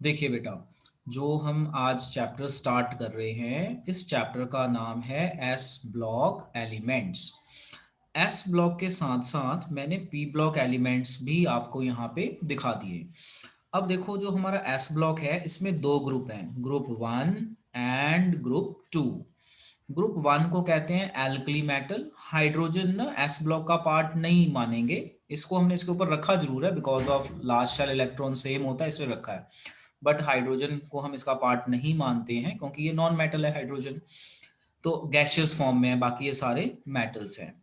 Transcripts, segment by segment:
देखिए बेटा, जो हम आज चैप्टर स्टार्ट कर रहे हैं, इस चैप्टर का नाम है S block elements. S block के साथ साथ मैंने पी ब्लॉक एलिमेंट्स भी आपको यहाँ पे दिखा दिए। अब देखो, जो हमारा एस ब्लॉक है इसमें दो ग्रुप हैं, ग्रुप 1 एंड ग्रुप 2। ग्रुप 1 को कहते हैं एल्कली मेटल। हाइड्रोजन ना एस ब्लॉक का पार्ट नहीं मानेंगे, इसको हमने इसके ऊपर रखा जरूर है, because of last shell electron same होता है इसलिए रखा है। बट हाइड्रोजन को हम इसका पार्ट नहीं मानते हैं क्योंकि ये नॉन मेटल है हाइड्रोजन, तो गैसियस फॉर्म में है, बाकी ये सारे मेटल्स हैं।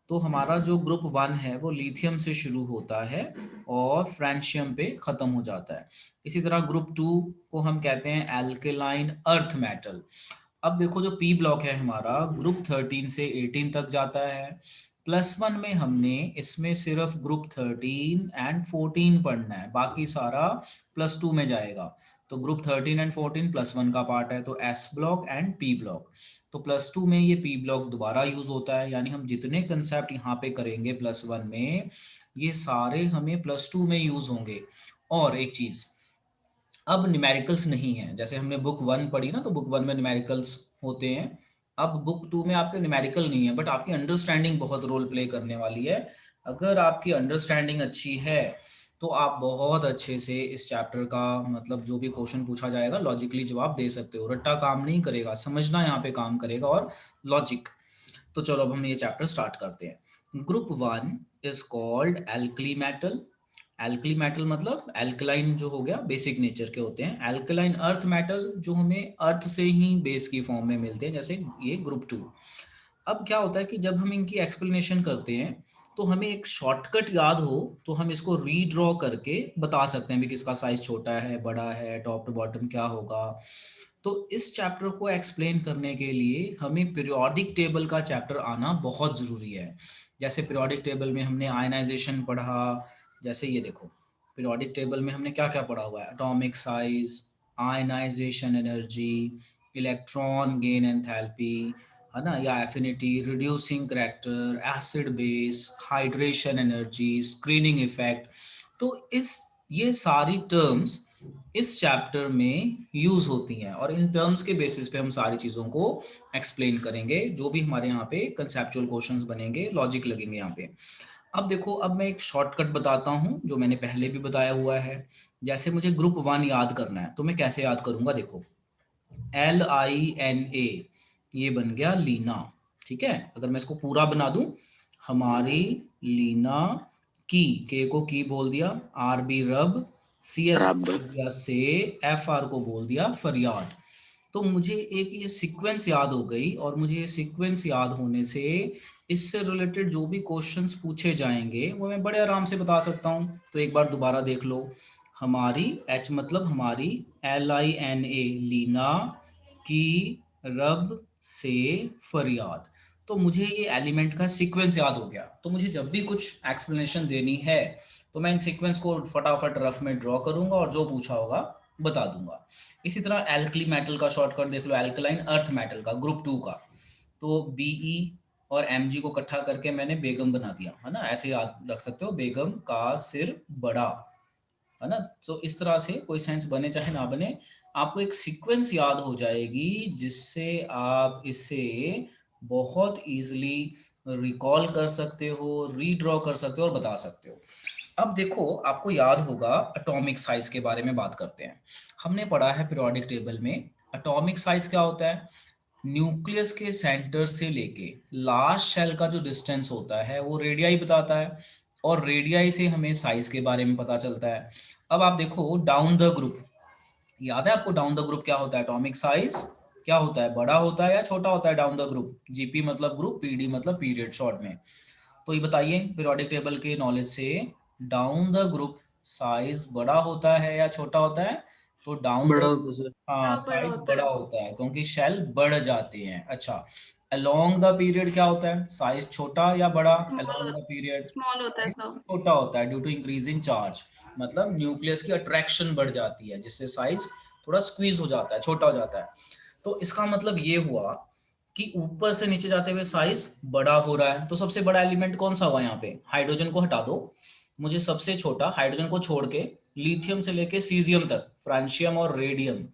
तो हमारा जो ग्रुप 1 है वो लिथियम से शुरू होता है और फ्रेंशियम पे खत्म हो जाता है। इसी तरह ग्रुप 2 को हम कहते हैं एल्केलाइन अर्थ मेटल। अब देखो, जो पी ब्लॉक है हमारा ग्रुप 13 से 18 तक जाता है। +1 में हमने इसमें सिर्फ ग्रुप 13 एंड 14 पढ़ना है, बाकी सारा +2 में जाएगा। तो ग्रुप 13 एंड 14 +1 का पार्ट है, तो S block and P block. तो +2 में ये पी ब्लॉक दोबारा यूज होता है, यानी हम जितने कंसेप्ट यहाँ पे करेंगे +1 में, ये सारे हमें +2 में यूज होंगे। और एक चीज, अब न्यूमेरिकल्स नहीं है, जैसे हमने बुक 1 पढ़ी ना, तो बुक 1 में न्यूमेरिकल्स होते हैं। अब बुक 2 में आपके न्यूमेरिकल नहीं है, बट आपकी अंडरस्टैंडिंग बहुत रोल प्ले करने वाली है। अगर आपकी अंडरस्टैंडिंग अच्छी है तो आप बहुत अच्छे से इस चैप्टर का, मतलब जो भी क्वेश्चन पूछा जाएगा, लॉजिकली जवाब दे सकते हो। रट्टा काम नहीं करेगा, समझना यहाँ पे काम करेगा, और लॉजिक। तो चलो अब हम ये चैप्टर स्टार्ट करते हैं। Group 1 is called alkali metal. Alkali metal मतलब एल्कलाइन जो हो गया, बेसिक नेचर के होते हैं। एल्कलाइन अर्थ मेटल जो हमें अर्थ से ही बेस की फॉर्म में मिलते हैं, जैसे ये ग्रुप 2। अब क्या होता है कि जब हम इनकी एक्सप्लेनेशन करते हैं तो हमें एक शॉर्टकट याद हो, तो हम इसको रीड्रॉ करके बता सकते हैं भी किसका साइज छोटा है, बड़ा है, टॉप टू बॉटम क्या होगा। तो इस चैप्टर को एक्सप्लेन करने के लिए हमें पीरियोडिक टेबल का चैप्टर आना बहुत ज़रूरी है। जैसे पीरियोडिक टेबल में हमने आयनाइजेशन पढ़ा, जैसे ये देखो, पीरियोडिक टेबल में हमने क्या क्या पढ़ा हुआ है, atomic size, ionisation energy, electron gain enthalpy, है ना, या affinity, reducing character, acid base, hydration energy, screening effect. तो इस ये सारी टर्म्स इस चैप्टर में यूज होती हैं, और इन टर्म्स के बेसिस पे हम सारी चीज़ों को एक्सप्लेन करेंगे। जो भी हमारे यहाँ पे कंसेप्चुअल क्वेश्चंस बनेंगे, लॉजिक लगेंगे यहाँ पे। अब देखो, अब मैं एक शॉर्टकट बताता हूँ जो मैंने पहले भी बताया हुआ है। जैसे मुझे ग्रुप 1 याद करना है तो मैं कैसे याद करूंगा, देखो, LINA, ये बन गया लीना। ठीक है, अगर मैं इसको पूरा बना दूं, हमारी लीना की, के को की बोल दिया, RB रब, CS रब। को बोल दिया से, FR को बोल दिया फरियाद। तो मुझे एक ये सीक्वेंस याद हो गई, और मुझे ये सीक्वेंस याद होने से इससे रिलेटेड जो भी क्वेश्चंस पूछे जाएंगे वो मैं बड़े आराम से बता सकता हूँ। तो एक बार दोबारा देख लो, हमारी H मतलब हमारी, LINA लीना की, रब से फरियाद। तो मुझे ये एलिमेंट का सीक्वेंस याद हो गया, तो मुझे जब भी कुछ एक्सप्लेनेशन देनी है तो मैं इन सीक्वेंस को फटाफट रफ में ड्रॉ करूंगा और जो पूछा होगा बता दूंगा। इसी तरह एल्कली मेटल का शॉर्टकट देख लो, एल्कलाइन अर्थ मेटल का, ग्रुप 2 का, तो BE और MG को इकट्ठा करके मैंने बेगम बना दिया, है ना, ऐसे याद रख सकते हो, बेगम का सिर बड़ा, है ना। तो इस तरह से कोई साइंस बने चाहे ना बने, आपको एक सीक्वेंस याद हो जाएगी जिससे आप इसे बहुत इजीली रिकॉल कर सकते हो, रीड्रॉ कर सकते हो और बता सकते हो। अब देखो, आपको याद होगा, एटॉमिक साइज के बारे में बात करते हैं। हमने पढ़ा है पीरियोडिक टेबल में, एटॉमिक साइज क्या होता है, न्यूक्लियस के सेंटर से लेके लास्ट शेल का जो डिस्टेंस होता है वो रेडियाई बताता है, और रेडियाई से हमें साइज के बारे में पता चलता है। अब आप देखो, डाउन द ग्रुप, याद है आपको डाउन द ग्रुप क्या होता है, एटॉमिक साइज क्या होता है, बड़ा होता है या छोटा होता है डाउन द ग्रुप। GP मतलब ग्रुप, PD मतलब पीरियड शॉर्ट में। तो ये बताइए पीरियोडिक टेबल के नॉलेज से, डाउन द ग्रुप साइज बड़ा होता है या छोटा होता है, तो डाउन बड़ा द, होता सर। हाँ, बड़ा बड़ा साइज होता बड़ा है। होता है क्योंकि शेल बढ़ जाते हैं। अच्छा, अलोंग द पीरियड क्या होता है, साइज छोटा या बड़ा, along small the period small होता है सब। छोटा होता है ड्यू टू इंक्रीजिंग चार्ज, मतलब न्यूक्लियस की अट्रैक्शन बढ़ जाती है जिससे साइज थोड़ा स्क्वीज हो जाता है, छोटा हो जाता है। तो इसका मतलब ये हुआ कि ऊपर से नीचे जाते हुए साइज बड़ा हो रहा है। तो सबसे बड़ा एलिमेंट कौन सा हुआ यहाँ पे, हाइड्रोजन को हटा दो, मुझे सबसे छोटा हाइड्रोजन को छोड़ के लिथियम से लेके सीजियम तक, फ्रांशियम और रेडियम,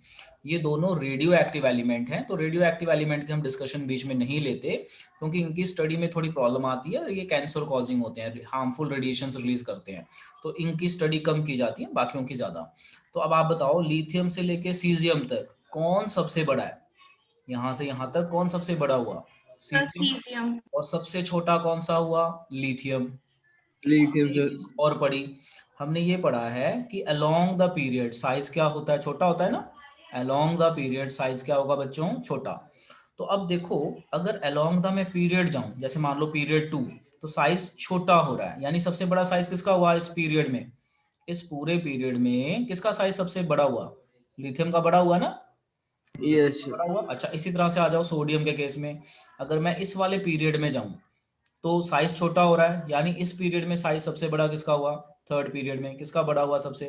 ये दोनों रेडियो एक्टिव एलिमेंट हैं। तो रेडियो एक्टिव एलिमेंट के हम डिस्कशन बीच में नहीं लेते, क्योंकि इनकी स्टडी में थोड़ी प्रॉब्लम आती है, ये कैंसर कॉजिंग होते हैं, हार्मफुल रेडिएशन रिलीज करते हैं, तो इनकी स्टडी कम की जाती है, बाकियों की ज्यादा। तो अब आप बताओ, लिथियम से लेके सीजियम तक कौन सबसे बड़ा है? यहाँ से यहाँ तक कौन सबसे बड़ा हुआ? Sir caesium. सीजियम। और सबसे छोटा कौन सा हुआ? लिथियम। लिथियम एक सर। चीज और पढ़ी, हमने ये पढ़ा है कि अलोंग द पीरियड साइज क्या होता है? छोटा होता है ना। अलोंग द पीरियड साइज क्या होगा बच्चों? छोटा। तो अब देखो, अगर अलोंग द मैं पीरियड जाऊं, जैसे मान लो पीरियड 2, तो साइज छोटा हो रहा है, यानी सबसे बड़ा साइज किसका हुआ इस पीरियड में? इस पूरे पीरियड में किसका साइज सबसे बड़ा हुआ? लिथियम का बड़ा हुआ ना। लिथियम यस का बड़ा हुआ। अच्छा, इसी तरह से आ जाओ सोडियम के केस में, अगर मैं इस वाले पीरियड में जाऊं तो साइज छोटा हो रहा है, यानी इस पीरियड में साइज सबसे बड़ा किसका हुआ? थर्ड पीरियड में किसका बड़ा हुआ सबसे?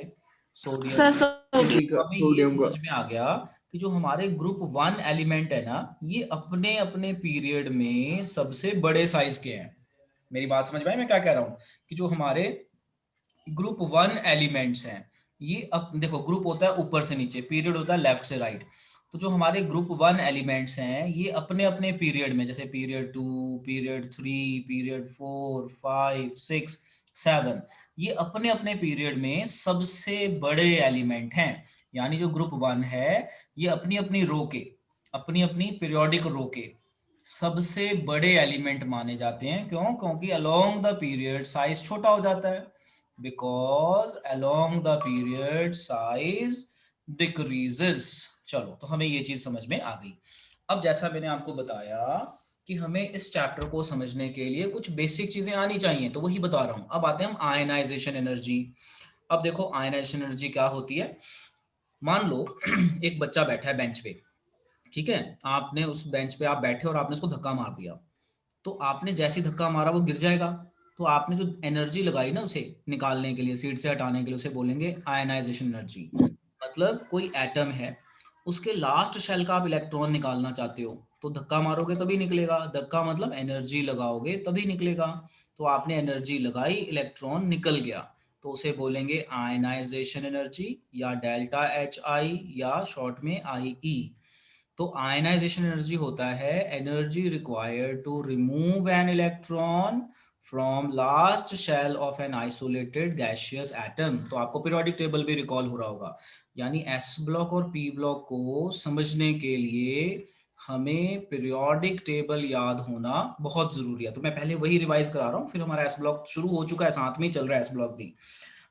सोडियम। Sir sodium. तो हमें ये सोडियम का। समझ में आ गया कि जो हमारे ग्रुप 1 एलिमेंट है ना, ये अपने अपने पीरियड में सबसे बड़े साइज के हैं। मेरी बात समझ में आई मैं क्या कह रहा हूँ? कि जो हमारे ग्रुप 1 एलिमेंट्स हैं, ये अब देखो, ग्रुप होता है ऊपर से नीचे, पीरियड होता है लेफ्ट से राइट। तो जो हमारे ग्रुप 1 एलिमेंट्स हैं, ये अपने अपने पीरियड में, जैसे पीरियड 2, पीरियड 3, पीरियड 4, 5, 6, 7, ये अपने अपने पीरियड में सबसे बड़े एलिमेंट हैं। यानी जो ग्रुप 1 है, ये अपनी अपनी रो के, अपनी अपनी पीरियोडिक रो के सबसे बड़े एलिमेंट माने जाते हैं। क्यों? क्योंकि अलोंग द पीरियड साइज छोटा हो जाता है, because along the period size decreases। चलो, तो हमें ये चीज समझ में आ गई। अब जैसा मैंने आपको बताया कि हमें इस चैप्टर को समझने के लिए कुछ बेसिक चीजें आनी चाहिए, तो वही बता रहा हूं। अब आते हैं हम आयनाइजेशन एनर्जी। अब देखो, आयनाइजेशन एनर्जी क्या होती है। मान लो एक बच्चा बैठा है बेंच पे, ठीक है, आपने उस बेंच पे आप बैठे और आपने उसको धक्का मार दिया, तो आपने जैसे ही धक्का मारा वो गिर जाएगा। तो आपने जो एनर्जी लगाई ना उसे निकालने के लिए, सीट से हटाने के लिए, उसे बोलेंगे आयनाइजेशन एनर्जी। मतलब कोई एटम है, उसके लास्ट शेल का आप इलेक्ट्रॉन निकालना चाहते हो, तो धक्का मारोगे तभी निकलेगा। धक्का मतलब एनर्जी लगाओगे तभी निकलेगा। तो आपने एनर्जी लगाई, इलेक्ट्रॉन निकल गया, तो उसे बोलेंगे आयनाइजेशन एनर्जी, या डेल्टा एच आई, या शॉर्ट में आई ई। तो आयनाइजेशन एनर्जी होता है energy required to remove an electron from last shell of an isolated gaseous atom. तो आपको पीरियोडिक टेबल भी रिकॉल हो रहा होगा, यानी एस ब्लॉक और पी ब्लॉक को समझने के लिए हमें पीरियोडिक टेबल याद होना बहुत जरूरी है। तो मैं पहले वही रिवाइज करा रहा हूँ, फिर हमारा एस ब्लॉक शुरू हो चुका है, साथ में ही चल रहा है एस ब्लॉक भी।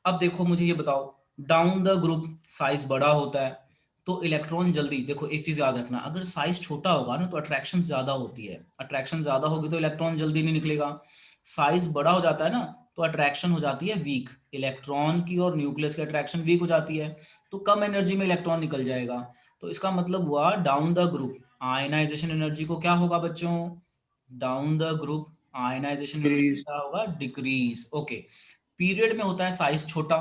अब देखो, मुझे ये बताओ, डाउन द ग्रुप साइज बड़ा होता है, तो इलेक्ट्रॉन जल्दी, देखो एक चीज याद रखना, अगर साइज छोटा होगा ना तो अट्रैक्शन ज्यादा होती है, अट्रैक्शन ज्यादा होगी तो इलेक्ट्रॉन जल्दी नहीं निकलेगा। साइज बड़ा हो जाता है ना तो अट्रैक्शन हो जाती है वीक, इलेक्ट्रॉन की और न्यूक्लियस की अट्रैक्शन वीक हो जाती है, तो कम एनर्जी में इलेक्ट्रॉन निकल जाएगा। तो इसका मतलब हुआ down the group ionisation energy को क्या होगा बच्चों? Down the group ionisation energy decrease. क्या होगा? डिक्रीज। ओके। पीरियड में होता है साइज छोटा,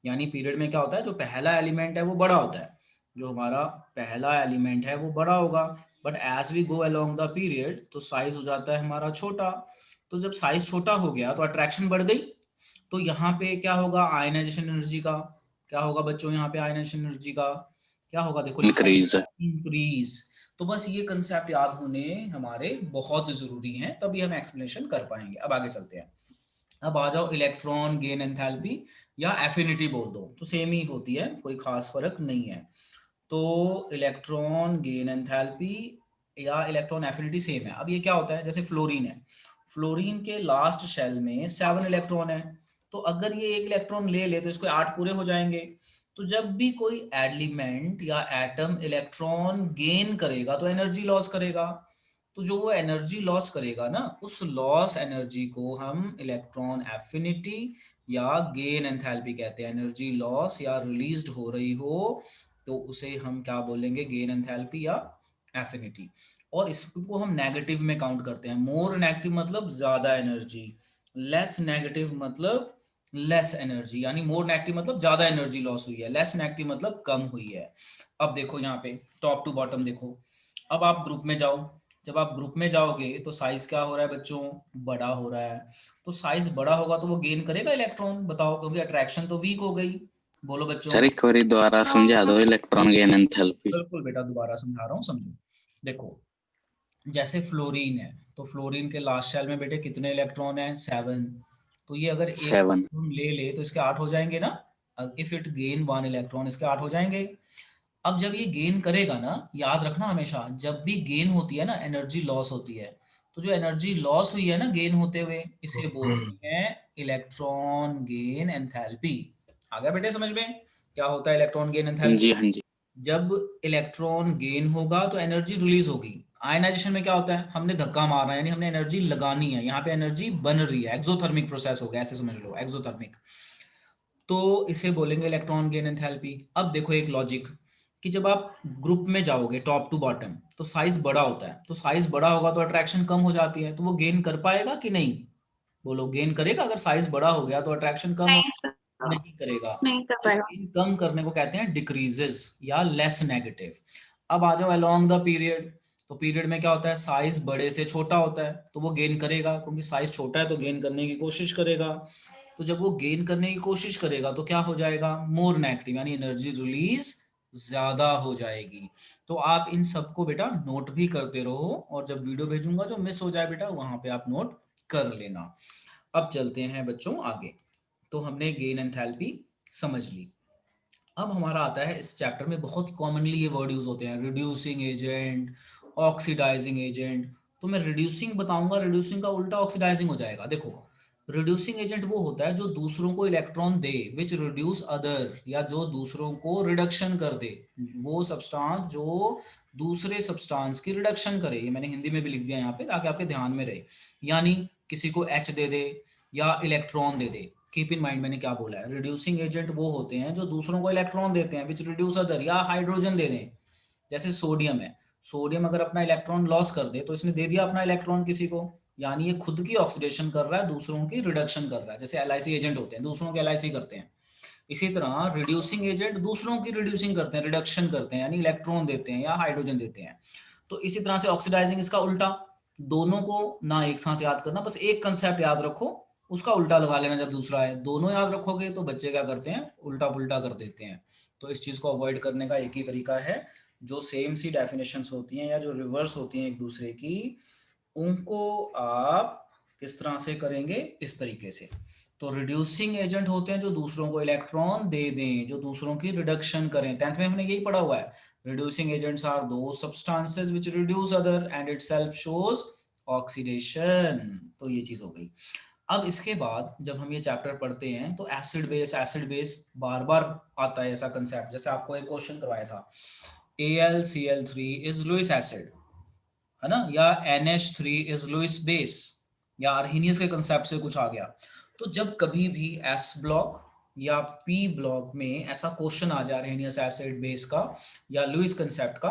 यानी पीरियड में क्या होता है, जो पहला एलिमेंट है वो बड़ा होता है, जो हमारा पहला एलिमेंट है वो बड़ा होगा। But as we go along the period तो साइज हो जाता है हमारा छोटा। तो जब साइज छोटा हो गया तो अट्रैक्शन बढ़ गई, तो यहाँ पे क्या होगा आयनाइजेशन एनर्जी का? क्या होगा बच्चों यहाँ पे आयनाइजेशन एनर्जी का? क्या होगा? देखो, इंक्रीज। इंक्रीज। तो बस ये कंसेप्ट याद होने हमारे बहुत जरूरी हैं, तभी हम एक्सप्लेनेशन कर पाएंगे। अब आगे चलते हैं। अब आ जाओ, इलेक्ट्रॉन गेन एंथैल्पी या एफिनिटी बोल दो तो सेम ही होती है, कोई खास फर्क नहीं है। तो इलेक्ट्रॉन गेन एंथैल्पी या इलेक्ट्रॉन एफिनिटी सेम है। अब ये क्या होता है, जैसे फ्लोरीन है, फ्लोरीन के लास्ट शेल में 7 इलेक्ट्रॉन है, तो अगर ये एक इलेक्ट्रॉन ले ले तो इसको 8 पूरे हो जाएंगे। तो जब भी कोई एलिमेंट या एटम इलेक्ट्रॉन गेन करेगा तो एनर्जी लॉस करेगा, तो जो वो एनर्जी लॉस करेगा ना, उस लॉस एनर्जी को हम इलेक्ट्रॉन एफिनिटी या गेन एंथैल्पी कहते हैं। एनर्जी लॉस या रिलीज्ड हो रही हो तो उसे हम क्या बोलेंगे? गेन एंथैल्पी या एफिनिटी। और इसको हम नेगेटिव में काउंट करते हैं। मोर नेगेटिव मतलब ज्यादा एनर्जी, लेस नेगेटिव मतलब लेस एनर्जी, यानी मोर नेगेटिव मतलब ज्यादा एनर्जी लॉस हुई है, लेस नेगेटिव मतलब कम हुई है। अब देखो यहाँ पे टॉप टू बॉटम देखो। अब आप ग्रुप में जाओ, जब आप ग्रुप में जाओगे तो साइज क्या हो रहा है बच्चों? बड़ा हो रहा है। तो साइज बड़ा होगा तो वो गेन करेगा इलेक्ट्रॉन, बताओ, क्योंकि अट्रैक्शन तो वीक हो गई। बोलो बच्चों। सर एक बारी दोबारा समझा दो, इलेक्ट्रॉन गेन एंथैल्पी। बिल्कुल बेटा, दोबारा समझा रहा हूँ, समझो। देखो, जैसे फ्लोरीन है, तो फ्लोरीन के लास्ट शेल में बेटे कितने इलेक्ट्रॉन है? 7। तो ये अगर एक 7। इलेक्ट्रॉन ले ले तो इसके 8 हो जाएंगे ना। इफ इट गेन 1 इलेक्ट्रॉन, इसके 8 हो जाएंगे। अब जब ये गेन करेगा ना, याद रखना हमेशा, जब भी गेन होती है ना, एनर्जी लॉस होती है। तो जो एनर्जी लॉस हुई है ना गेन होते हुए, इसे बोलते हैं इलेक्ट्रॉन गेन एंथैल्पी। आ गया बेटे समझ में क्या होता है इलेक्ट्रॉन गेन हाँ एंथैल्पी? जी, हाँ जी। जब इलेक्ट्रॉन गेन होगा तो एनर्जी रिलीज होगी। आयनाइजेशन में क्या होता है? हमने धक्का मारना है, यानी हमने एनर्जी लगानी है, यहाँ पे एनर्जी बन रही है, एक्सोथर्मिक प्रोसेस हो गया, ऐसे समझ लो, एक्सोथर्मिक। तो इसे बोलेंगे इलेक्ट्रॉन गेन एंथैल्पी। अब देखो एक लॉजिक, कि जब आप ग्रुप में जाओगे टॉप टू बॉटम, तो साइज बड़ा होता है, तो साइज बड़ा होगा तो अट्रैक्शन कम हो जाती है, तो वो गेन कर पाएगा कि नहीं? बोलो, गेन करेगा? अगर साइज बड़ा हो गया तो अट्रैक्शन कम हो? नहीं सर, नहीं करेगा। नहीं कर तो पाएगा। गेन कम करने को कहते हैं डिक्रीजेस या लेस नेगेटिव। अब आ जाओ अलोंग द पीरियड। तो पीरियड में क्या होता है? साइज बड़े से छोटा होता है, तो वो गेन करेगा, क्योंकि साइज छोटा है तो गेन करने की कोशिश करेगा। तो जब वो गेन करने की कोशिश करेगा तो क्या हो जाएगा? मोर नेगेटिव, यानी एनर्जी रिलीज ज्यादा हो जाएगी। तो आप इन सबको बेटा नोट भी करते रहो, और जब वीडियो भेजूंगा जो मिस हो जाए बेटा, वहां पे आप नोट कर लेना। अब चलते हैं बच्चों आगे। तो हमने गेन एंथैल्पी समझ ली। अब हमारा आता है इस चैप्टर में बहुत कॉमनली ये वर्ड यूज होते हैं, रिड्यूसिंग एजेंट, ऑक्सीडाइजिंग एजेंट। तो मैं रिड्यूसिंग बताऊंगा, रिड्यूसिंग का उल्टा ऑक्सीडाइजिंग हो जाएगा। देखो, रिड्यूसिंग एजेंट वो होता है जो दूसरों को electron they, which reduce other, या जो दूसरों को रिडक्शन कर दे। वो सब्सटेंस जो दूसरे सब्सटेंस की रिडक्शन करे, ये मैंने हिंदी में भी लिख दिया यहाँ पे ताकि आपके ध्यान में रहे। यानी किसी को एच दे दे या electron they they. Keep in mind मैंने क्या बोला है, रिड्यूसिंग एजेंट वो होते हैं जो दूसरों को इलेक्ट्रॉन देते हैं, विच रिड्यूस अदर, या हाइड्रोजन दे दें। जैसे सोडियम है, सोडियम अगर अपना इलेक्ट्रॉन लॉस कर दे तो इसने दे दिया अपना इलेक्ट्रॉन किसी को, यानी ये खुद की ऑक्सीडेशन कर रहा है, दूसरों की रिडक्शन कर रहा है। जैसे एलआईसी एजेंट होते हैं, दूसरों के एलआईसी करते हैं। इसी तरह रिड्यूसिंग एजेंट दूसरों की रिड्यूसिंग करते हैं, रिडक्शन करते हैं, यानी इलेक्ट्रॉन देते हैं या हाइड्रोजन देते हैं। तो इसी तरह से ऑक्सीडाइजिंग इसका उल्टा। दोनों को ना एक साथ याद करना, बस एक कंसेप्ट याद रखो, उसका उल्टा लगा लेना जब दूसरा है। दोनों याद रखोगे तो बच्चे क्या करते हैं? उल्टा पुल्टा कर देते हैं। तो इस चीज को अवॉइड करने का एक ही तरीका है, जो सेम सी डेफिनेशंस होती हैं या जो रिवर्स होती हैं एक दूसरे की, उनको आप किस तरह से करेंगे? इस तरीके से। तो रिड्यूसिंग एजेंट होते हैं जो दूसरों को इलेक्ट्रॉन दे दें, जो दूसरों की रिडक्शन करें। 10th में हमने यही पढ़ा हुआ है, रिड्यूसिंग एजेंट्स आर दो substances which reduce other and itself shows oxidation. तो ये चीज हो गई। अब इसके बाद जब हम ये चैप्टर पढ़ते हैं तो एसिड बेस बार बार आता है, ऐसा कंसेप्ट। जैसे आपको एक क्वेश्चन करवाया था, AlCl3 इज लुईस एसिड, है ना, या NH3 इज लुईस बेस, या अर्हीनियस के कंसेप्ट से कुछ आ गया। तो जब कभी भी एस ब्लॉक या पी ब्लॉक में ऐसा क्वेश्चन आ जाए अर्हीनियस एसिड बेस का या लुईस कंसेप्ट का,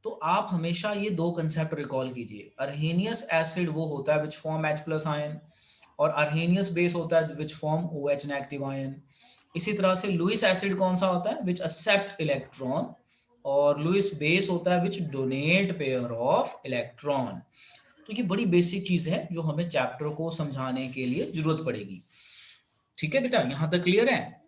तो आप हमेशा ये दो कंसेप्ट रिकॉल कीजिए। अर्हीनियस एसिड वो होता है विच फॉर्म H+ आयन, और अर्हीनियस बेस होता है which form OH negative ion. इसी तरह से लुईस एसिड कौन सा होता है? Which accept electron. और लुईस बेस होता है which donate pair of electron. तो ये बड़ी बेसिक चीज है जो हमें चैप्टर को समझाने के लिए जरूरत पड़ेगी। ठीक है बेटा, यहां तक क्लियर है?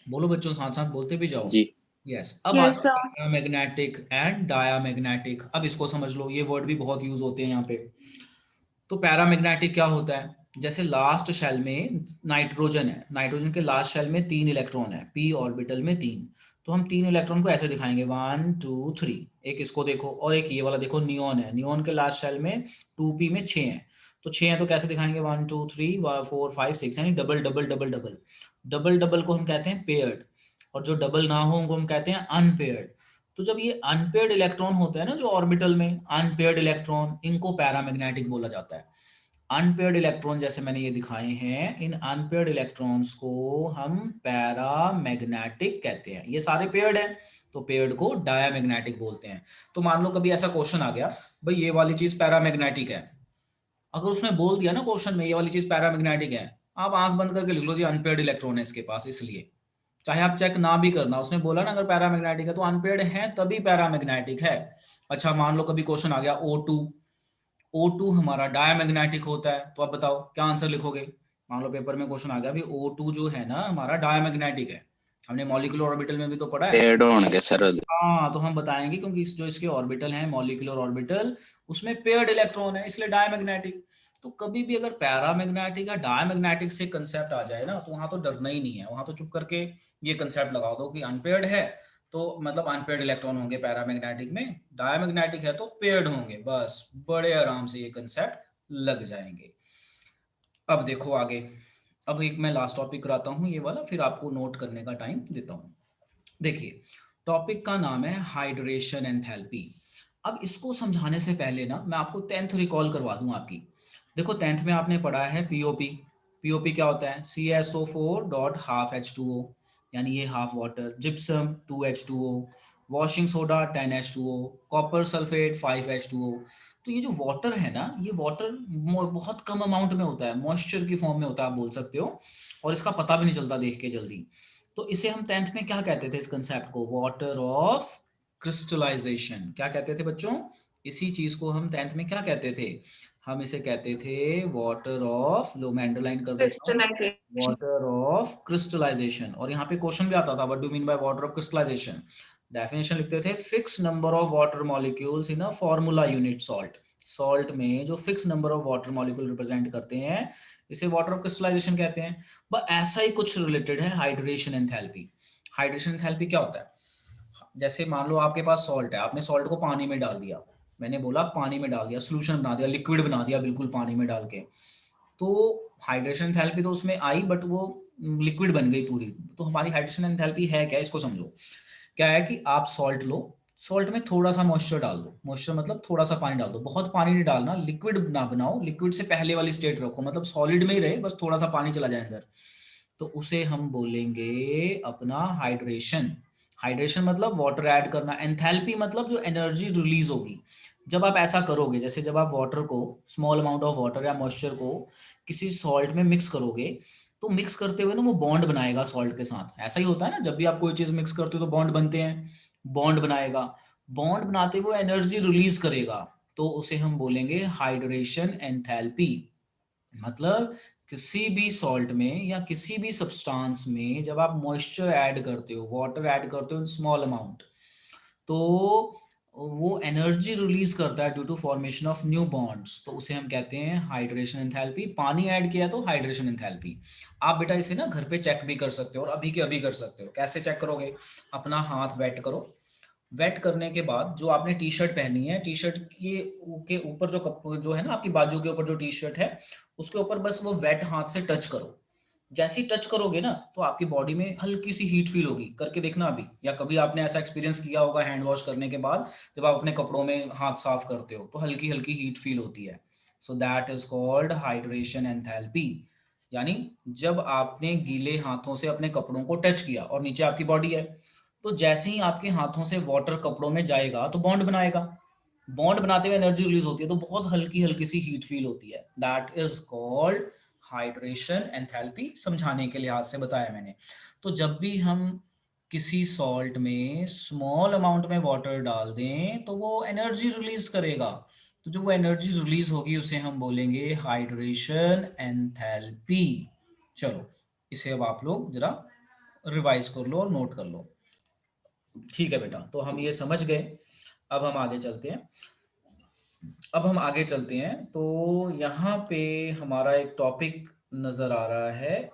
बोलो बच्चों, साथ साथ बोलते भी जाओ। जी। यस। अब आ यस जाओ सर। Paramagnetic and diamagnetic. अब इसको समझ लो, ये वर्ड भी बहुत यूज होते हैं यहाँ पे। तो पैरामैग्नेटिक क्या होता है? जैसे लास्ट शेल में नाइट्रोजन है, नाइट्रोजन के लास्ट शेल में 3 इलेक्ट्रॉन है, p ऑर्बिटल में 3। तो हम 3 इलेक्ट्रॉन को ऐसे दिखाएंगे, 1 2 3। एक इसको देखो, और एक ये वाला देखो, नियोन है, नियोन के लास्ट शेल में 2p में 6 है। तो 6 है तो कैसे दिखाएंगे? 1 2 3 4 5 6, यानी double double double double. Double double को हम कहते हैं पेयर्ड, और जो डबल ना हो उनको हम कहते हैं अनपेयर्ड। तो जब ये अनपेयर्ड इलेक्ट्रॉन होते हैं ना जो ऑर्बिटल में, अनपेयर्ड इलेक्ट्रॉन, इनको पैरामैग्नेटिक बोला जाता है। अनपेयर्ड इलेक्ट्रॉन जैसे मैंने ये दिखाए हैं, इन अनपेयर्ड इलेक्ट्रॉन्स को हम पैरामैग्नेटिक कहते हैं। ये सारे पेयर्ड हैं तो पेयर्ड को डायामैग्नेटिक बोलते हैं। तो मान लो कभी ऐसा क्वेश्चन आ गया, भाई ये वाली चीज पैरामैग्नेटिक है। अगर उसने बोल दिया ना क्वेश्चन में ये वाली चीज पैरामैग्नेटिक है, आप आंख बंद करके लिख लो जी अनपेयर्ड इलेक्ट्रॉन है इसके पास, इसलिए। चाहे आप चेक ना भी करना, उसने बोला ना अगर पैरामैग्नेटिक है तो अनपेयर्ड है तभी पैरामैग्नेटिक है। अच्छा, मान लो कभी क्वेश्चन आ गया O2, O2 हमारा डायमैग्नेटिक होता है, तो आप बताओ क्या आंसर लिखोगे? मान लो पेपर में क्वेश्चन आ गया, अभी O2 जो है ना हमारा डायमैग्नेटिक है, हमने मॉलिक्यूलर ऑर्बिटल में भी तो पढ़ा है। पेड़ होंगे सर। हाँ, तो हम बताएंगे क्योंकि जो इसके ऑर्बिटल हैं मॉलिक्यूलर ऑर्बिटल, उसमें पेयर्ड इलेक्ट्रॉन है, इसलिए डायमैग्नेटिक। तो कभी भी अगर पैरामैग्नेटिक या डायमैग्नेटिक से कंसेप्ट आ जाए ना, तो वहां तो डरना ही नहीं है, वहां तो चुप करके ये कंसेप्ट लगा दो कि अनपेयर्ड है तो मतलब अनपेयर्ड इलेक्ट्रॉन होंगे पैरामैग्नेटिक में, डायमैग्नेटिक है तो पेयर्ड होंगे, बस बड़े आराम से ये कंसेप्ट लग जाएंगे। अब देखो आगे, अब एक मैं लास्ट टॉपिक कराता हूँ ये वाला, फिर आपको नोट करने का टाइम देता हूँ। देखिए, टॉपिक का नाम है हाइड्रेशन एंथैल्पी। अब इसको समझाने से पहले ना मैं आपको 10th रिकॉल करवा दूं आपकी। देखो 10th में आपने पढ़ा है पीओपी। पीओपी क्या होता है? CSO4 डॉट हाफ H2O, यानी ये half water, gypsum 2H2O, washing soda 10H2O, copper sulphate 5H2O। तो ये जो वाटर है ना, ये वाटर बहुत कम अमाउंट में होता है, मॉइस्चर की फॉर्म में होता है आप बोल सकते हो, और इसका पता भी नहीं चलता देख के जल्दी। तो इसे हम 10th में क्या कहते थे इस कंसेप्ट को? Water of crystallisation. क्या कहते थे बच्चों? इसी चीज को हम 10th में क्या कहते थे? हम इसे कहते थे वाटर ऑफ, लो मैं अंडरलाइन कर देता हूँ, crystallization. Water of crystallisation. और यहाँ पे क्वेश्चन भी आता था, what do mean by water of crystallisation? Definition लिखते थे, fix number of water molecules in a formula unit salt. Salt में जो fix number of water molecule represent करते हैं, इसे वाटर ऑफ क्रिस्टलाइजेशन कहते हैं। बस ऐसा ही कुछ रिलेटेड है हाइड्रेशन एंथैल्पी। हाइड्रेशन एंथैल्पी क्या होता है? जैसे मान लो आपके पास सॉल्ट है, आपने सॉल्ट को पानी में डाल दिया, मैंने बोला पानी में डाल दिया, सोल्यूशन बना दिया, लिक्विड बना दिया बिल्कुल पानी में डाल के, तो हाइड्रेशन एंथैल्पी तो उसमें आई, बट वो लिक्विड बन गई पूरी। तो हमारी हाइड्रेशन एंथैल्पी है क्या, इसको समझो। क्या है कि आप सॉल्ट लो, सॉल्ट में थोड़ा सा मॉइस्चर डाल दो, मॉइस्चर मतलब थोड़ा सा पानी डाल दो, बहुत पानी नहीं डालना, लिक्विड ना बनाओ, लिक्विड से पहले वाली स्टेट रखो, मतलब सॉलिड में ही रहे, बस थोड़ा सा पानी चला जाए अंदर, तो उसे हम बोलेंगे अपना हाइड्रेशन। हाइड्रेशन मतलब वाटर ऐड करना, एंथैल्पी मतलब जो एनर्जी रिलीज होगी जब आप ऐसा करोगे। जैसे जब आप वाटर को, स्मॉल अमाउंट ऑफ वाटर या मॉइस्चर को किसी सॉल्ट में मिक्स करोगे, तो मिक्स करते हुए ना वो बॉन्ड बनाएगा सॉल्ट के साथ। ऐसा ही होता है ना, जब भी आप कोई चीज मिक्स करते हो तो बॉन्ड बनते हैं, बॉन्ड बनाएगा, बॉन्ड बनाते हुए एनर्जी रिलीज करेगा, तो उसे हम बोलेंगे हाइड्रेशन एंथैल्पी। मतलब किसी भी सॉल्ट में या किसी भी सब्सटेंस में जब आप मॉइस्चर ऐड करते हो, वाटर ऐड करते हो इन स्मॉल अमाउंट, तो वो एनर्जी रिलीज करता है due to formation of new bonds, तो उसे हम कहते हैं हाइड्रेशन एंथैल्पी। पानी ऐड किया तो हाइड्रेशन एंथैल्पी। आप बेटा इसे ना घर पे चेक भी कर सकते हो, और अभी के अभी कर सकते हो। कैसे चेक करोगे? अपना हाथ वेट करो, वेट करने के बाद जो आपने टी शर्ट पहनी है, टी शर्ट के ऊपर जो जो है ना आपकी बाजू के ऊपर जो टी शर्ट है, उसके ऊपर बस वो वेट हाथ से टच करो। जैसे ही टच करोगे ना, तो आपकी बॉडी में हल्की सी हीट फील होगी, करके देखना अभी, या कभी आपने ऐसा एक्सपीरियंस किया होगा हैंड वॉश करने के बाद, जब आप अपने कपड़ों में हाथ साफ करते हो तो हल्की हल्की हीट फील होती है। So that is called hydration enthalpy. यानी जब आपने गीले हाथों से अपने कपड़ों को टच किया और नीचे आपकी बॉडी है, तो जैसे ही आपके हाथों से वाटर कपड़ों में जाएगा तो बॉन्ड बनाएगा, बॉन्ड बनाते हुए एनर्जी रिलीज होती है, तो बहुत हल्की हल्की सी हीट फील होती है। That is called hydration enthalpy, समझाने के लिहाज से बताया मैंने। तो जब भी हम किसी सॉल्ट में स्मॉल अमाउंट में वाटर डाल दें तो वो एनर्जी रिलीज करेगा, तो जो वो एनर्जी रिलीज होगी उसे हम बोलेंगे हाइड्रेशन एंथैल्पी। चलो, इसे अब आप लोग जरा रिवाइज कर लो और नोट कर लो। ठीक है बेटा, तो हम ये समझ गए। अब हम आगे चलते हैं, तो यहाँ पे हमारा एक टॉपिक नजर आ रहा है।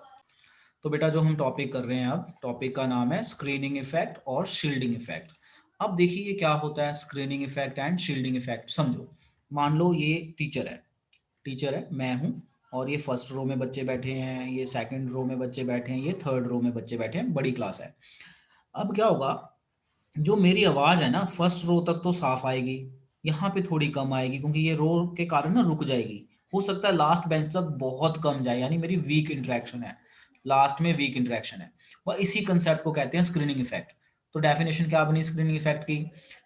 तो बेटा जो हम टॉपिक कर रहे हैं, अब टॉपिक का नाम है स्क्रीनिंग इफेक्ट और शील्डिंग इफेक्ट। अब देखिए ये क्या होता है screening effect and shielding effect, समझो। मान लो ये टीचर है, मैं हूँ, और ये फर्स्ट रो में बच्चे बैठे हैं, ये सेकंड रो में बच्चे बैठे हैं, ये थर्ड रो में बच्चे बैठे हैं, बड़ी क्लास है। अब क्या होगा, जो मेरी आवाज है ना फर्स्ट रो तक तो साफ आएगी, यहाँ पे थोड़ी कम आएगी क्योंकि ये रो के कारण ना रुक जाएगी। हो सकता है लास्ट बेंच तक बहुत कम जाए, यानी मेरी वीक इंटरेक्शन है, लास्ट में वीक इंटरेक्शन है। वह इसी कंसेप्ट को कहते हैं स्क्रीनिंग इफेक्ट। तो डेफिनेशन क्या बनी स्क्रीनिंग इफेक्ट की?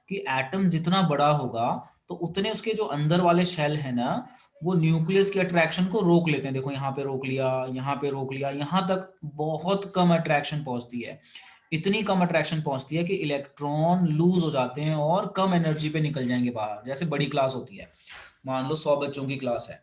कि एटम जितना बड़ा होगा तो उतने उसके जो अंदर वाले शेल है ना, वो न्यूक्लियस की अट्रैक्शन को रोक लेते हैं। देखो यहाँ पे रोक लिया, यहाँ पे रोक लिया, यहाँ तक बहुत कम अट्रैक्शन पहुंचती है। इतनी कम अट्रैक्शन पहुंचती है कि इलेक्ट्रॉन लूज हो जाते हैं और कम एनर्जी पे निकल जाएंगे बाहर। जैसे बड़ी क्लास होती है, मान लो 100 बच्चों की क्लास है,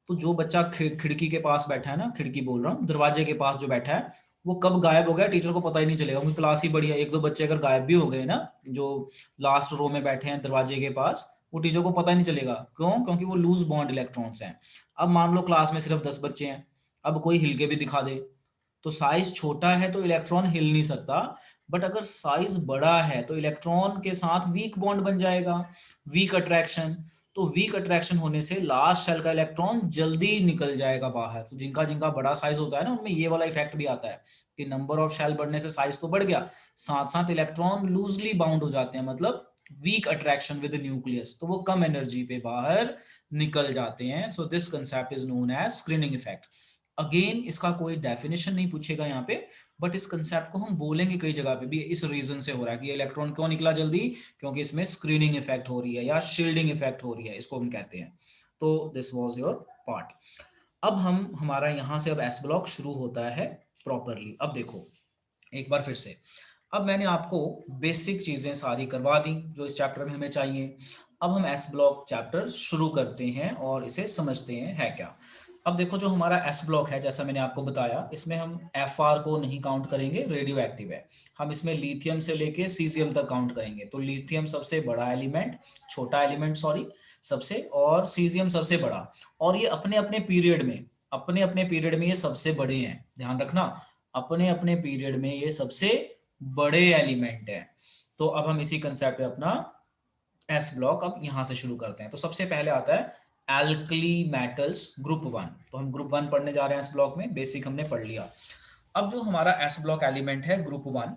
तो जो बच्चा खिड़की के पास बैठा है ना, खिड़की बोल रहा हूँ, दरवाजे के पास जो बैठा है, वो कब गायब हो गया टीचर को पता ही नहीं चलेगा, क्योंकि क्लास ही बढ़िया। एक दो बच्चे अगर गायब भी हो गए ना, जो लास्ट रो में बैठे हैं दरवाजे के पास, वो टीचर को पता ही नहीं चलेगा। क्यों? क्योंकि वो लूज बॉन्ड इलेक्ट्रॉन्स हैं। अब मान लो क्लास में सिर्फ 10 बच्चे हैं, अब कोई हिल के भी दिखा दे, तो साइज छोटा है तो इलेक्ट्रॉन हिल नहीं सकता। बट अगर साइज बड़ा है तो इलेक्ट्रॉन के साथ वीक बॉन्ड बन जाएगा, वीक अट्रैक्शन। तो वीक अट्रैक्शन होने से लास्ट शेल का इलेक्ट्रॉन जल्दी निकल जाएगा बाहर। तो जिनका जिनका बड़ा साइज होता है ना, उनमें ये वाला इफेक्ट भी आता है कि नंबर ऑफ शेल बढ़ने से साइज तो बढ़ गया, साथ साथ इलेक्ट्रॉन लूजली बाउंड हो जाते हैं, मतलब वीक अट्रैक्शन विद न्यूक्लियस, तो वो कम एनर्जी पे बाहर निकल जाते हैं। So this concept is known as screening effect. Again इसका कोई डेफिनेशन नहीं पूछेगा यहाँ पे, बट इस कंसेप्ट को हम बोलेंगे कई जगह पे भी, इस रीजन से हो रहा है कि इलेक्ट्रॉन क्यों निकला जल्दी, क्योंकि इसमें स्क्रीनिंग इफेक्ट हो रही है या शील्डिंग इफेक्ट हो रही है, इसको हम कहते हैं। तो दिस वाज योर पार्ट। अब हम हमारा यहाँ से अब एस ब्लॉक शुरू होता है प्रॉपरली। अब देखो एक बार फिर से, अब मैंने आपको बेसिक चीजें सारी करवा दी जो इस चैप्टर में हमें चाहिए। अब हम एस ब्लॉक चैप्टर शुरू करते हैं और इसे समझते हैं है क्या। अब देखो जो हमारा एस ब्लॉक है, जैसा मैंने आपको बताया, इसमें हम एफ आर को नहीं काउंट करेंगे, रेडियो एक्टिव है। हम इसमें लिथियम से लेके सीजियम तक काउंट करेंगे। तो लिथियम सबसे बड़ा एलिमेंट, छोटा एलिमेंट सॉरी, सबसे, और सीजियम सबसे बड़ा। और ये अपने अपने पीरियड में, अपने अपने पीरियड में ये सबसे बड़े हैं, ध्यान रखना, अपने अपने पीरियड में ये सबसे बड़े एलिमेंट है। तो अब हम इसी कंसेप्ट पे अपना एस ब्लॉक अब यहां से शुरू करते हैं। तो सबसे पहले आता है एल्कली मेटल्स ग्रुप वन। तो हम ग्रुप वन पढ़ने जा रहे हैं इस ब्लॉक में, बेसिक हमने पढ़ लिया। अब जो हमारा एस ब्लॉक एलिमेंट है ग्रुप वन,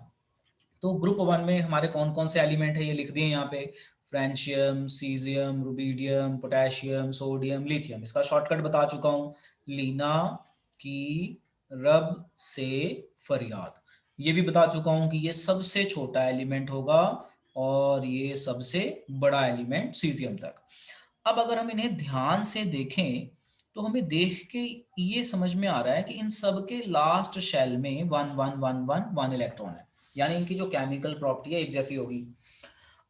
तो ग्रुप वन में हमारे कौन कौन से एलिमेंट है ये लिख दिए यहाँ पे, francium, caesium, rubidium, potassium, sodium, lithium. इसका शॉर्टकट बता चुका हूँ, लीना की रब से फरियाद। ये भी बता चुका हूँ कि ये सबसे छोटा एलिमेंट होगा और ये सबसे बड़ा एलिमेंट सीजियम तक। अब अगर हम इन्हें ध्यान से देखें तो हमें देख के ये समझ में आ रहा है कि इन सब के लास्ट शेल में one one one one one electron है, यानी इनकी जो केमिकल प्रॉपर्टी है एक जैसी होगी।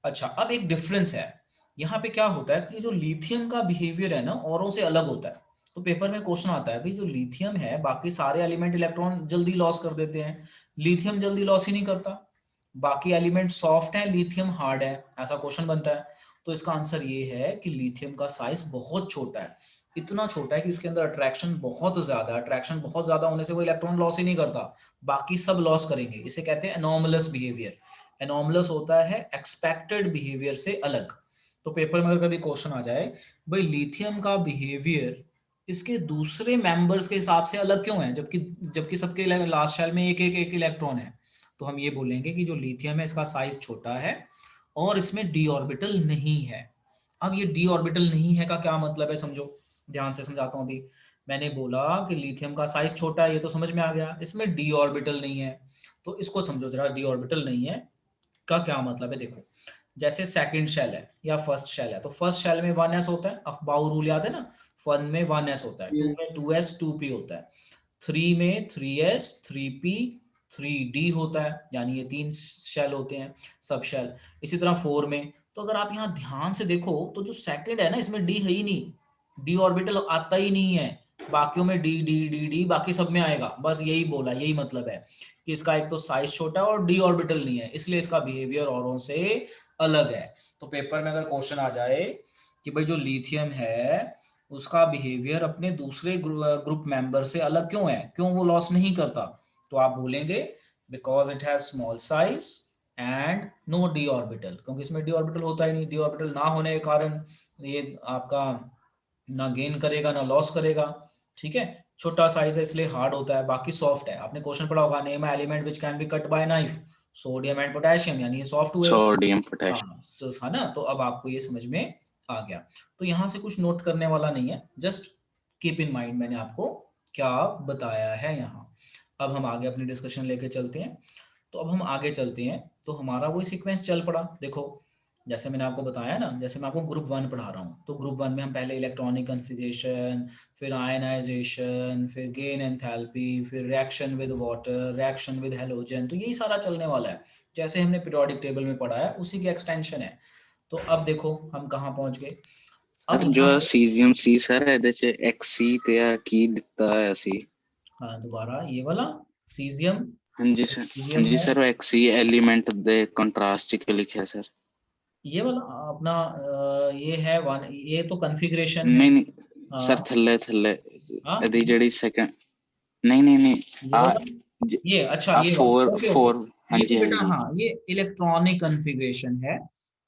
अच्छा, अब एक डिफरेंस है यहाँ पे, क्या होता है कि जो लिथियम का बिहेवियर है ना औरों से अलग होता है। तो पेपर में क्वेश्चन आता है भाई, जो लिथियम है बाकी सारे एलिमेंट इलेक्ट्रॉन जल्दी लॉस कर देते हैं, लिथियम जल्दी लॉस ही नहीं करता। बाकी एलिमेंट सॉफ्ट है, लिथियम हार्ड है, ऐसा क्वेश्चन बनता है। तो इसका आंसर ये है कि लिथियम का साइज बहुत छोटा है, इतना छोटा है कि उसके अंदर अट्रैक्शन बहुत ज्यादा है। अट्रैक्शन बहुत ज्यादा होने से वो इलेक्ट्रॉन लॉस ही नहीं करता, बाकी सब लॉस करेंगे। इसे कहते हैं एनॉमलस बिहेवियर। एनॉमलस होता है एक्सपेक्टेड बिहेवियर से अलग। तो पेपर में अगर कभी क्वेश्चन आ जाए, भाई लिथियम का बिहेवियर इसके दूसरे मेंबर्स के हिसाब से अलग क्यों है, जबकि जबकि सबके लास्ट शेल में एक एक एक इलेक्ट्रॉन है, तो हम ये बोलेंगे कि जो लिथियम है इसका साइज छोटा है और इसमें डी ऑर्बिटल नहीं है। अब ये डी ऑर्बिटल नहीं है का क्या मतलब है, समझो, ध्यान से समझाता हूँ अभी। मैंने बोला कि लिथियम का साइज छोटा है, ये तो समझ में आ गया, इसमें डी ऑर्बिटल नहीं है। तो इसको समझो जरा, डी ऑर्बिटल नहीं है का क्या मतलब है। देखो, जैसे सेकंड शेल है या फर्स्ट शेल है, तो फर्स्ट शेल में 1s होता है, अफबाउ रूल याद है ना, 1 में 1s होता है, 2 में 2s 2p होता है, 3 में 3s 3p 3d होता है, यानी ये 3 शेल होते हैं, सब शेल। इसी तरह 4 में, तो अगर आप यहाँ ध्यान से देखो तो जो सेकंड है ना, इसमें डी है ही नहीं, डी ऑर्बिटल आता ही नहीं है। बाकियों में डी डी डी डी, बाकी सब में आएगा। बस यही बोला, यही मतलब है कि इसका एक तो साइज छोटा है और डी ऑर्बिटल नहीं है, इसलिए इसका बिहेवियर औरों से अलग है। तो पेपर में अगर क्वेश्चन आ जाए कि भाई जो लिथियम है उसका बिहेवियर अपने दूसरे ग्रुप मेंबर से अलग क्यों है, क्यों वो लॉस नहीं करता, तो आप बोलेंगे because it has small size and no D orbital, क्योंकि इसमें डी ऑर्बिटल होता ही नहीं। डी ऑर्बिटल ना होने के कारण ये आपका ना गेन करेगा ना लॉस करेगा। ठीक है, छोटा साइज है इसलिए हार्ड होता है, बाकी सॉफ्ट है। आपने क्वेश्चन पढ़ा होगा, name element which can be cut by knife, sodium and potassium, यानी ये सॉफ्ट हुए। Sodium potassium. हाँ है ना, तो अब आपको ये समझ में आ गया। तो यहाँ से कुछ नोट करने वाला नहीं है, जस्ट कीप इन माइंड मैंने आपको क्या बताया है यहाँ। अब हम आगे अपनी डिस्कशन लेके चलते हैं। तो अब हम आगे चलते हैं, तो हमारा वही सीक्वेंस चल पड़ा। देखो, जैसे मैंने आपको बताया ना, जैसे मैं आपको ग्रुप वन पढ़ा रहा हूँ, तो ग्रुप वन में हम पहले इलेक्ट्रॉनिक कन्फिगरेशन, फिर आयनाइजेशन, फिर गेन एंथैल्पी, फिर reaction with water, reaction with halogen, तो यही सारा चलने वाला है। जैसे हमने पीरियोडिक टेबल में पढ़ा है उसी की एक्सटेंशन है। तो अब देखो हम कहाँ पहुंच गए। अब सर जो यहाँ पे, सीजियम सी सर ਇਹਦੇ ਚ XC ਤੇ ਆ ਕੀ ਦਿੱਤਾ ਹੋਇਆ ਸੀ। हाँ दोबारा ये वाला सीजियम, हाँ जी सर, हाँ सीजियम जी है सर, एक्सी एलिमेंट दे कंट्रास्ट के लिखे सर। ये वाला अपना ये है वन, ये तो कॉन्फ़िगरेशन है। नहीं नहीं सर, हाँ थल्ले थल्ले हाँ यदि जड़ी सेकंड, नहीं नहीं नहीं ये आ वाला, ये अच्छा आ ये वाला, फोर ओके ओके। फोर, हाँ ये जी तो हाँ बेटा जी। हाँ ये इलेक्ट्रॉनिक कॉन्फ़िगरेशन है।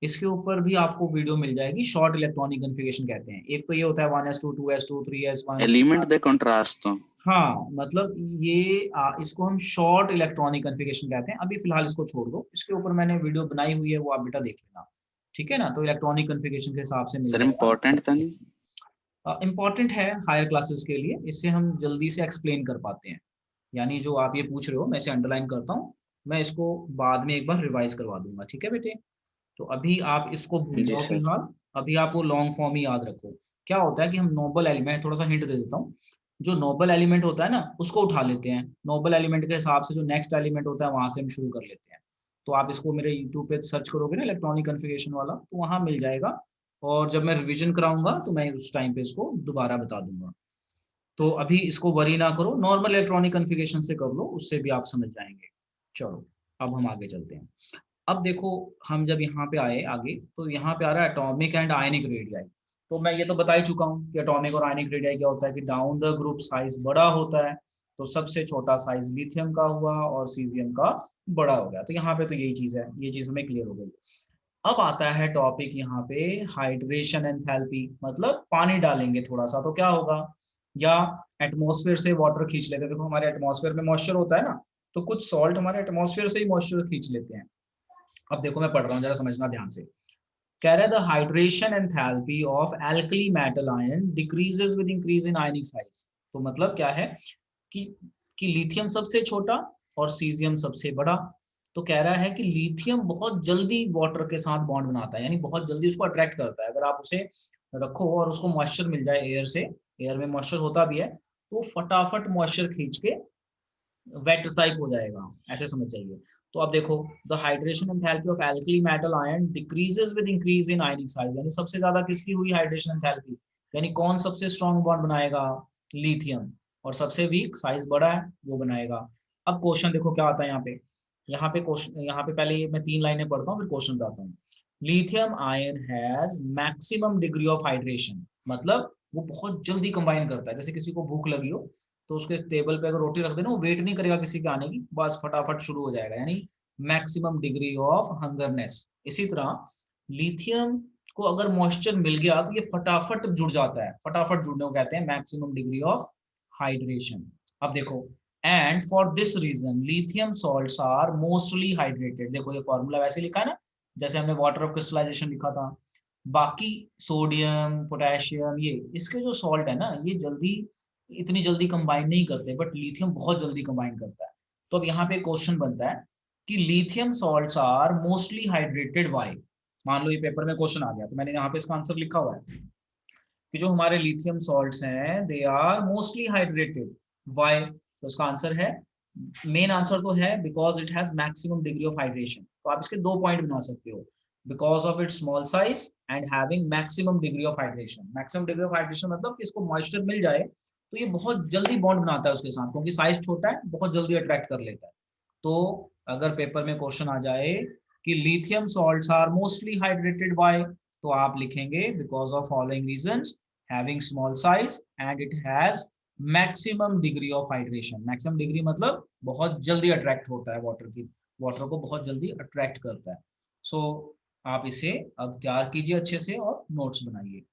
इसके ऊपर भी आपको वीडियो मिल जाएगी, शॉर्ट इलेक्ट्रॉनिक कॉन्फ़िगरेशन कहते हैं। एक तो ये होता है 1s2 2s2 3s1। एलिमेंट दे कंट्रास्ट तो हाँ मतलब ये इसको हम शॉर्ट इलेक्ट्रॉनिक कॉन्फ़िगरेशन कहते हैं। अभी फिलहाल इसको छोड़ दो, इसके ऊपर मैंने वीडियो बनाई हुई है, वो आप बेटा देख लेना। ठीक है ना, तो इलेक्ट्रॉनिक कॉन्फ़िगरेशन के हिसाब से मिल सर जाएगा। इम्पोर्टेंट था नहीं। इम्पॉर्टेंट है हायर क्लासेस के लिए, इससे हम जल्दी से एक्सप्लेन कर पाते हैं। यानी जो आप ये पूछ रहे हो मैं इसे अंडरलाइन करता हूँ, मैं इसको बाद में एक बार रिवाइज करवा दूंगा। ठीक है बेटे, तो अभी आप इसको भूल जी जाओ सर। फिलहाल। अभी आप वो लॉन्ग फॉर्म ही याद रखो। क्या होता है कि हम नोबल एलिमेंट, थोड़ा सा हिंट दे देता हूँ। जो नोबल एलिमेंट होता है ना उसको उठा लेते हैं, नोबल एलिमेंट के हिसाब से जो नेक्स्ट एलिमेंट होता है वहां से हम शुरू कर लेते हैं। तो आप इसको मेरे यूट्यूब पे सर्च करोगे ना इलेक्ट्रॉनिक कन्फिगरेशन वाला, तो वहां मिल जाएगा। और जब मैं रिवीजन कराऊंगा तो मैं उस टाइम पे इसको दोबारा बता दूंगा। तो अभी इसको वरी ना करो, नॉर्मल इलेक्ट्रॉनिक कॉन्फ़िगरेशन से कर लो, उससे भी आप समझ जाएंगे। चलो अब हम आगे चलते हैं। अब देखो, हम जब यहाँ पे आए आगे, तो यहाँ पे आ रहा है एटॉमिक एंड आयनिक रेडियाई। तो मैं ये तो बता ही चुका हूँ कि एटॉमिक और आयनिक रेडियाई क्या होता है, कि डाउन द ग्रुप साइज बड़ा होता है। तो सबसे छोटा साइज लिथियम का हुआ और सीजियम का बड़ा हो गया। तो यहाँ पे तो यही चीज है, ये चीज हमें क्लियर हो गई। अब आता है टॉपिक यहाँ पे हाइड्रेशन एंथैल्पी, मतलब पानी डालेंगे थोड़ा सा तो क्या होगा, या एटमॉस्फेयर से वाटर खींच लेते हैं। देखो हमारे एटमॉस्फेयर में मॉइस्चर होता है ना, तो कुछ सॉल्ट हमारे एटमॉस्फेयर से ही मॉइस्चर खींच लेते हैं। अब देखो मैं पढ़ रहा हूँ, जरा समझना ध्यान से। कह रहा है the hydration enthalpy of alkali metal ion decreases with increase in ionic size. तो मतलब क्या है कि कि लिथियम सबसे छोटा और सीजियम सबसे बड़ा। तो कह रहा है कि लिथियम बहुत जल्दी वाटर के साथ बॉन्ड बनाता है, यानी बहुत जल्दी उसको अट्रैक्ट करता है। अगर आप उसे रखो और उसको मॉइस्चर मिल जाए एयर से, एयर में मॉइस्चर होता भी है, तो फटाफट मॉइस्चर खींच के वेट टाइप हो जाएगा, ऐसे समझ जाइए। तो अब देखो, the hydration enthalpy of alkali metal ion decreases with increase in ionic size. यानी सबसे ज्यादा किसकी हुई हाइड्रेशन एंथैल्पी, यानी कौन सबसे स्ट्रॉन्ग बॉन्ड बनाएगा, लिथियम। और सबसे वीक साइज बड़ा है वो बनाएगा। अब क्वेश्चन देखो क्या आता है यहाँ पे। यहाँ पे क्वेश्चन, यहाँ पे पहले ये मैं 3 लाइनें पढ़ता हूँ फिर क्वेश्चन बताता हूँ। Lithium ion has maximum degree of hydration, मतलब वो बहुत जल्दी कंबाइन करता है। जैसे किसी को भूख लगी हो, तो उसके टेबल पे अगर रोटी रख देना, वो वेट नहीं करेगा किसी के आने की, बस फटाफट शुरू हो जाएगा, यानी मैक्सिमम डिग्री ऑफ हंगरनेस। इसी तरह लिथियम को अगर मॉइस्चर मिल गया तो ये फटाफट जुड़ जाता है, फटाफट जुड़ने को कहते हैं मैक्सिमम डिग्री ऑफ हाइड्रेशन। अब देखो, and for this reason lithium salts are mostly hydrated. देखो ये फॉर्मूला वैसे लिखा है ना, जैसे हमने वाटर ऑफ क्रिस्टलाइजेशन लिखा था। बाकी सोडियम पोटेशियम, ये इसके जो सॉल्ट है ना, ये जल्दी, इतनी जल्दी कंबाइन नहीं करते, बट लिथियम बहुत जल्दी कंबाइन करता है। तो अब यहाँ पे क्वेश्चन बनता है कि lithium salts are mostly hydrated why. मान लो ये पेपर में क्वेश्चन आ गया, तो मैंने यहाँ पे इसका आंसर लिखा हुआ है कि जो हमारे लिथियम सॉल्ट्स हैं they are mostly hydrated. Why, तो इसका आंसर है, मेन आंसर तो है because it has maximum degree of hydration. तो आप इसके 2 पॉइंट बना सकते हो, because of its small size and having maximum degree of hydration. Maximum degree of hydration मतलब कि इसको मॉइस्चर मिल जाए तो ये बहुत जल्दी बॉन्ड बनाता है उसके साथ, क्योंकि साइज छोटा है, बहुत जल्दी अट्रैक्ट कर लेता है। तो अगर पेपर में क्वेश्चन आ जाए कि lithium salts are mostly hydrated why, तो आप लिखेंगे because of following reasons, having small size and it has maximum degree of hydration. Maximum degree मतलब बहुत जल्दी अट्रैक्ट होता है वाटर की, वाटर को बहुत जल्दी अट्रैक्ट करता है। सो आप इसे अब तैयार कीजिए अच्छे से और नोट्स बनाइए।